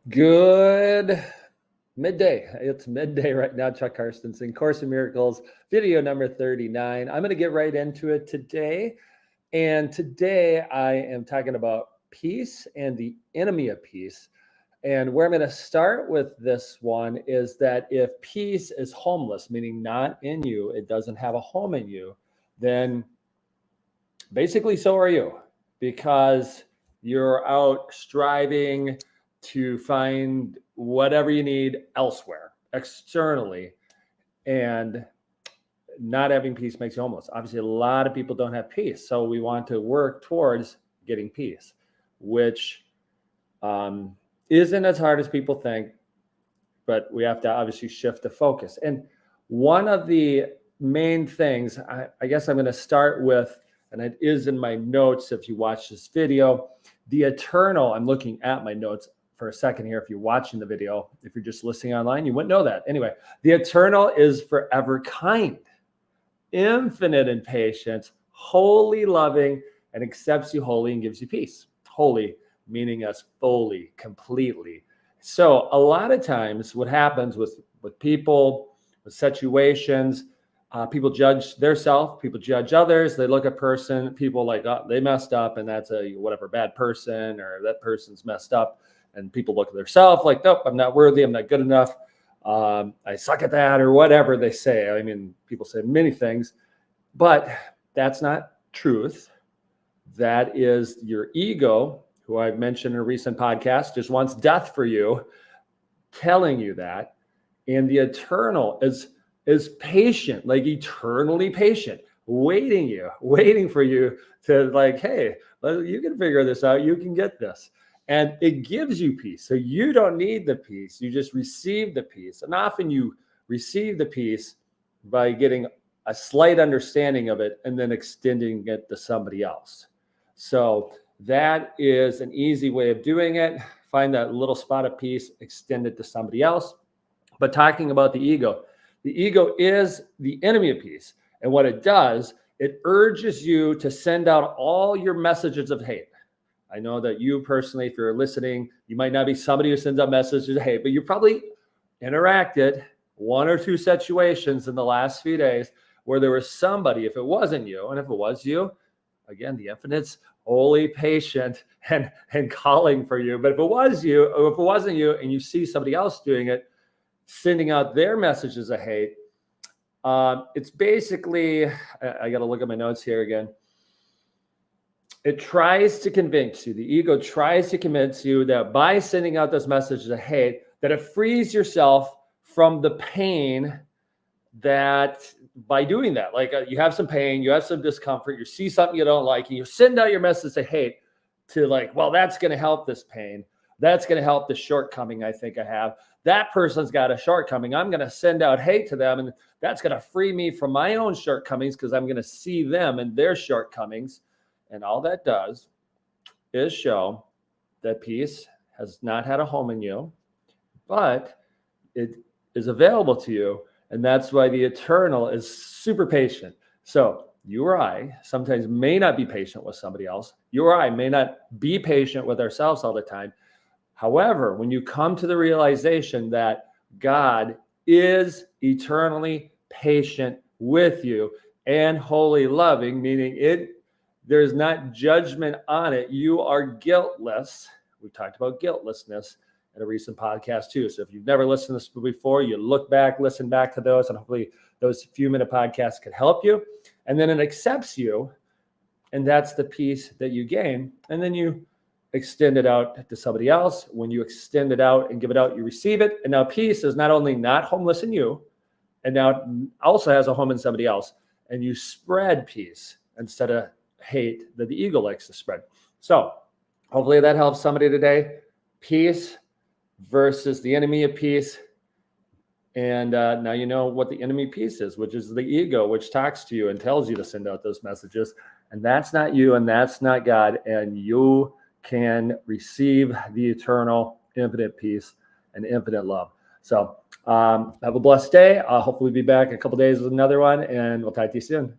Good midday. It's midday right now. Chuck Karstensen, Course in Miracles, video number 39. I'm going to get right into it today. And today I am talking about peace and the enemy of peace. And where I'm going to start with this one is that if peace is homeless, meaning not in you, it doesn't have a home in you, then basically so are you, because you're out striving to find whatever you need elsewhere, externally, and not having peace makes you homeless. Obviously, a lot of people don't have peace, so we want to work towards getting peace, which isn't as hard as people think, but we have to obviously shift the focus. And one of the main things, I guess I'm going to start with, and it is in my notes if you watch this video, the eternal. I'm looking at my notes for a second here. If you're watching the video, if you're just listening online, you wouldn't know that. Anyway, the eternal is forever kind, infinite in patience, wholly loving, and accepts you wholly and gives you peace. Wholly meaning us fully, completely. So a lot of times what happens with people, with situations, people judge their self, people judge others. They look at person, people like, oh, they messed up and that's a whatever bad person, or that person's messed up. And people look at their self like, nope, I'm not worthy. I'm not good enough. I suck at that, or whatever they say. I mean, people say many things, but that's not truth. That is your ego, who I've mentioned in a recent podcast, just wants death for you, telling you that. And the eternal is patient, like eternally patient, waiting for you to like, hey, you can figure this out. You can get this. And it gives you peace. So you don't need the peace. You just receive the peace. And often you receive the peace by getting a slight understanding of it and then extending it to somebody else. So that is an easy way of doing it. Find that little spot of peace, extend it to somebody else. But talking about the ego is the enemy of peace. And what it does, it urges you to send out all your messages of hate. I know that you personally, if you're listening, you might not be somebody who sends out messages of hate, but you probably interacted one or two situations in the last few days where there was somebody, if it wasn't you, and if it was you, again, the infinite's wholly patient and calling for you. But if it was you, or if it wasn't you, and you see somebody else doing it, sending out their messages of hate, it's basically, I got to look at my notes here again. It tries to convince you, the ego tries to convince you that by sending out those messages of hate, that it frees yourself from the pain that by doing that, like you have some pain, you have some discomfort, you see something you don't like, and you send out your message of hate to like, well, that's going to help this pain. That's going to help the shortcoming I think I have. That person's got a shortcoming. I'm going to send out hate to them, and that's going to free me from my own shortcomings because I'm going to see them and their shortcomings. And all that does is show that peace has not had a home in you, but it is available to you. And that's why the eternal is super patient. So you or I sometimes may not be patient with somebody else. You or I may not be patient with ourselves all the time. However, when you come to the realization that God is eternally patient with you and wholly loving, meaning there's not judgment on it. You are guiltless. We talked about guiltlessness in a recent podcast too. So if you've never listened to this before, you look back, listen back to those, and hopefully those few-minute podcasts could help you. And then it accepts you, and that's the peace that you gain. And then you extend it out to somebody else. When you extend it out and give it out, you receive it. And now peace is not only not homeless in you, and now it also has a home in somebody else. And you spread peace instead of hate that the ego likes to spread. So hopefully that helps somebody today. Peace versus the enemy of peace. And now you know what the enemy of peace is, which is the ego, which talks to you and tells you to send out those messages. And that's not you, and that's not God. And you can receive the eternal, infinite peace and infinite love. So have a blessed day. I'll hopefully be back in a couple days with another one, and we'll talk to you soon.